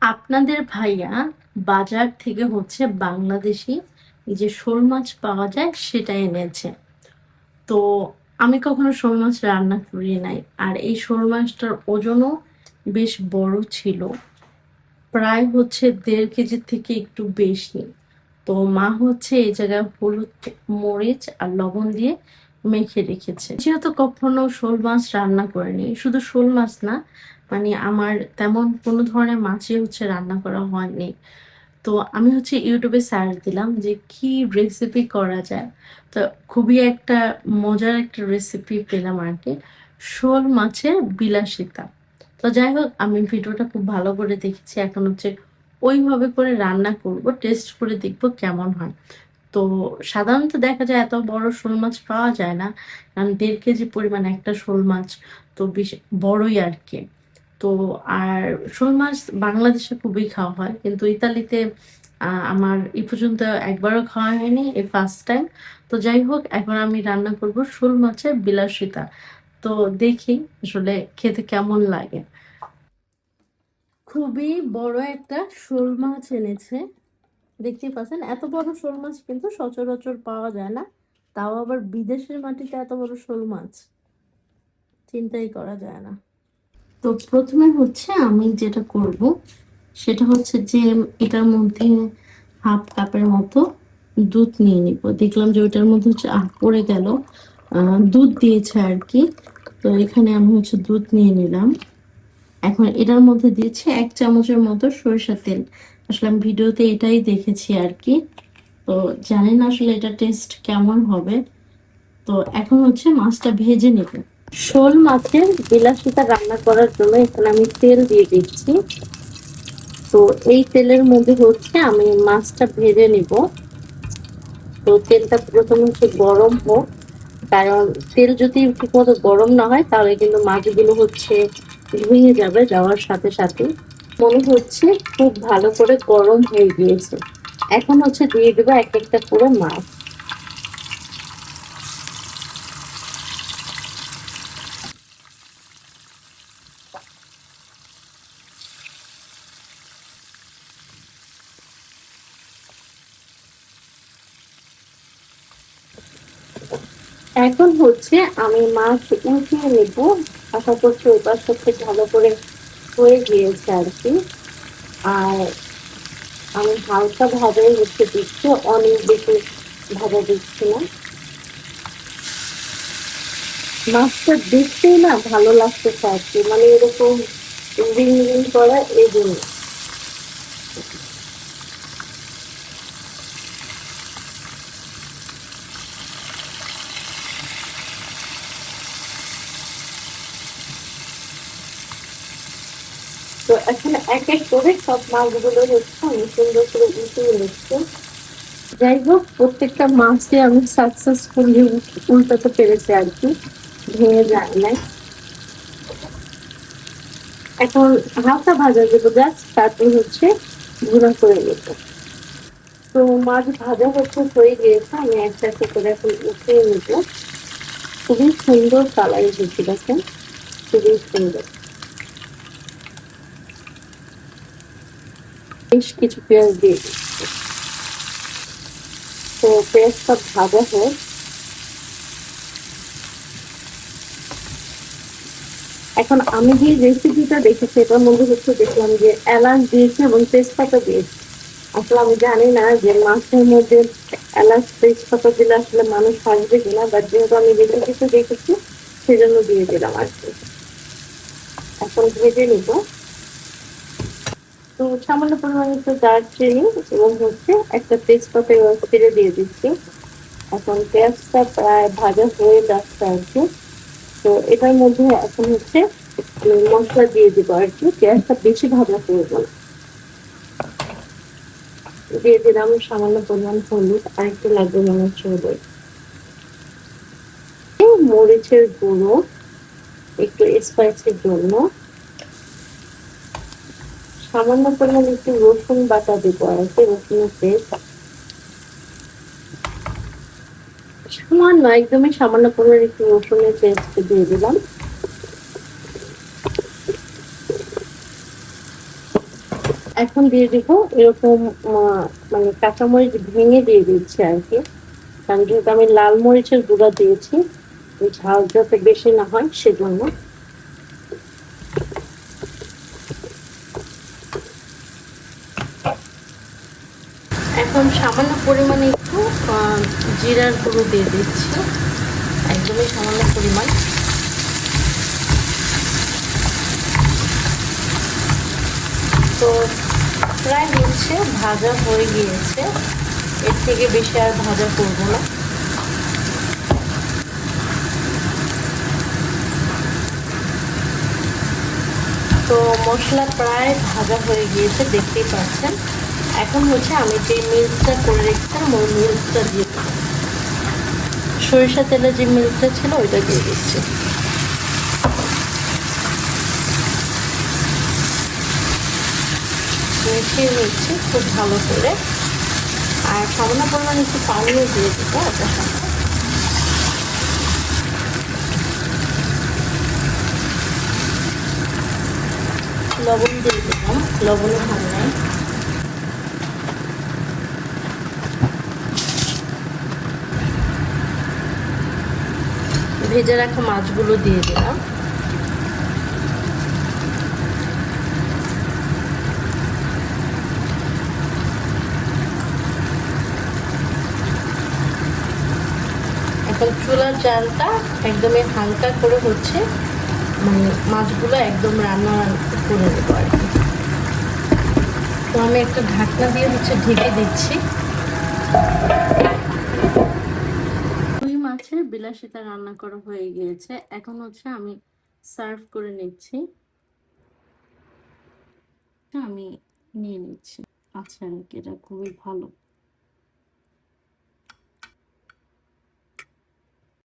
আপনাদের ভাইয়া বাজার থেকে হচ্ছে বাংলাদেশী যে শোল মাছ পাওয়া যায় সেটা এনেছে। তো আমি কখনো শোল মাছ রান্না করি নাই। আর এই শোল মাছটার ওজনও বেশ বড় ছিল। প্রায় হচ্ছে ১.৫ কেজির থেকে একটু বেশি। তো মা হচ্ছে এই জায়গায় হলুদ, মরিচ আর লবণ দিয়ে মেখে রেখেছে। যেহেতু কখনো শোল মাছ রান্না করিনি, শুধু শোল মাছ না, মানে আমার তেমন কোনো ধরনের মাছই হচ্ছে রান্না করা হয়নি। তো আমি হচ্ছে ইউটিউবে সার্চ দিলাম যে কি রেসিপি করা যায়। তো খুবই একটা মজার একটা রেসিপি পেলাম আরকি। শোল মাছের বিলাসিতা। তো যাই হোক, আমি ভিডিওটা খুব ভালো করে দেখেছি। এখন হচ্ছে ওইভাবে করে রান্না করব। টেস্ট করে দেখব কেমন হয়। তো সাধারণত দেখা যায় এত বড় শোল মাছ পাওয়া যায় না। কারণ ১.৫ কেজি পরিমাণ একটা শোল মাছ তো বেশ বড়ই আরকি। তো আর শোল মাছ বাংলাদেশে খুবই খাওয়া হয়। কিন্তু ইতালিতে আমার এ পর্যন্ত একবারও খাওয়া হয়নি। এই ফার্স্ট টাইম। তো যাই হোক, এখন আমি রান্না করব শোল মাছের বিলাসিতা। তো দেখি আসলে খেতে কেমন লাগে। খুবই বড় একটা শোল মাছ এনেছে। দেখতেই পাচ্ছেন, এত বড় শোল মাছ কিন্তু সচরাচর পাওয়া যায় না। তাও আবার বিদেশের মাটিতে এত বড় শোল মাছ চিন্তাই করা যায় না। তো প্রথমে হচ্ছে আমি যেটা করব সেটা হচ্ছে যে এটার মধ্যে হাফ কাপের মতো দুধ নিয়ে নিব। দেখলাম যে ওইটার মধ্যে হচ্ছে পড়ে গেল। দুধ দিয়েছে আর কি। তো এখানে আমি হচ্ছে দুধ নিয়ে নিলাম। এখন এটার মধ্যে দিয়েছি ১ চামচের মতো সরিষার তেল। আসলে আমি ভিডিওতে এটাই দেখেছি আর কি। তো জানি না আসলে এটা টেস্ট কেমন হবে। তো এখন হচ্ছে মাছটা ভেজে নেব। শোল মাছের বিলাসিতা রান্না করার জন্য এখানে আমি তেল দিয়ে দিচ্ছি। তো এই তেলের মধ্যে হচ্ছে আমি মাছটা ভেজে নিব। তো তেলটা প্রথমে হচ্ছে গরম হোক, কারণ তেল যদি ঠিকমতো গরম না হয় তাহলে কিন্তু মাছগুলো হচ্ছে ভেঙে যাবে যাওয়ার সাথে সাথে। মনে হচ্ছে খুব ভালো করে গরম হয়ে গিয়েছে। এখন হচ্ছে দিয়ে দেবো এক একটা পুরো মাছ। এখন হচ্ছে আমি মাছ উঠিয়ে নেব। আশা করছি ওই পাশ থেকে ভালো করে হয়ে গিয়েছে আর কি। আর আমি হালকা ভাবে হচ্ছে দিচ্ছি, অনেক বেশি ভাজা দিচ্ছি না। মাছটা দেখতেই না ভালো লাগতেছে আর কি, মানে এরকম রিং রিং করা এই জন্য। তো এখন এক এক করে সব মাছগুলো হচ্ছে আমি সুন্দর করে উঠিয়ে নিচ্ছি। যাই হোক, প্রত্যেকটা মাছই আমি সাকসেসফুলি উল্টাতে পেরেছি আর কি, ভেঙে যায় নাই। এখন হালকা ভাজা দেবো জাস্ট, তারপর হচ্ছে গুঁড়া করে নেব। তো মাছ ভাজা হচ্ছে হয়ে গিয়েছে, আমি একটা একটা করে এখন উঠিয়ে নিব। খুবই সুন্দর কালার এসেছে, দেখেন খুবই সুন্দর। বেশ কিছু পেঁয়াজ দিয়ে দিচ্ছি। তো পেঁয়াজটা ভাজা হোক। এখন আমি যে রেসিপিটা দেখেছি এটার মধ্যে হচ্ছে দেখলাম যে এলাচ দিয়েছে এবং তেজপাতা দিয়েছে। আসলে আমি জানি না যে মাছের মধ্যে এলাচ তেজপাতা দিলে আসলে মানুষ হাসবে কিনা, বাট যেহেতু আমি রেসিপিতে দেখেছি সেজন্য দিয়ে দিলাম আর কি। এখন ভেজে নিব। তো সামান্য পরিমাণে একটু দারচিনি এবং হচ্ছে একটা তেজপাতা ছেড়ে দিয়ে দিচ্ছি। এখন পেঁয়াজটা প্রায় ভাজা হয়ে যাচ্ছে আর কি। তো এটার মধ্যে এখন হচ্ছে মশলা দিয়ে দিব আর কি, পেঁয়াজটা বেশি ভাজা করবো না। দিয়ে দিলাম সামান্য পরিমাণ হলুদ, আর একটু লাগবে মনে হচ্ছে হলুদ, মরিচের গুঁড়ো একটু স্পাইসির জন্য, সামান্য পরিমাণ একটু রসুন বাটা দিব আর কি, রসুনের পেস্ট সামান্য, একদমই সামান্য পরিমাণ একটু রসুনের পেস্ট দিয়ে দিলাম। এখন দিয়ে দিব এরকম মানে কাঁচামরিচ ভেঙে দিয়ে দিচ্ছি আর কি, কারণ যেহেতু আমি লাল মরিচের গুঁড়া দিয়েছি, ঝাল যাতে বেশি না হয় সেজন্য। এখন সামান্য পরিমাণে একটু জিরার গুঁড়ো দিয়ে দিচ্ছি, একদমই সামান্য পরিমাণ। তো প্রায় হচ্ছে ভাজা হয়ে গিয়েছে, এর থেকে বেশি আর ভাজা করবো না। তো মশলা প্রায় ভাজা হয়ে গিয়েছে, দেখতেই পাচ্ছেন। এখন হচ্ছে আমি যে মিল্কটা করে রেখেছিলাম ওই মিল্কটা দিয়ে দেবো, সরিষা তেলে যে মিল্কটা ছিল ওইটা দিয়ে দিচ্ছি। মিশিয়ে নিচ্ছি খুব ভালো করে, আর সামান্য পরিমাণে একটু পানিও দিয়ে দেবো এটার সাথে। লবণ দিয়ে দিলাম, লবণও ভালো নাই। ভেজে রাখা মাছগুলো দিয়ে দিলাম। এখন চুলার জালটা একদমই হালকা করে হচ্ছে, মানে মাছগুলো একদম রান্না করে দেবো আর কি। তো আমি একটা ঢাকনা দিয়ে হচ্ছে ঢেকে দিচ্ছি। রুই মাছের বিলাসিতা রান্না করা হয়ে গিয়েছে, এখন হচ্ছে আমি সার্ভ করে নিচ্ছি। আমি নিয়ে নিচ্ছি। আচ্ছা, এটা খুবই ভালো।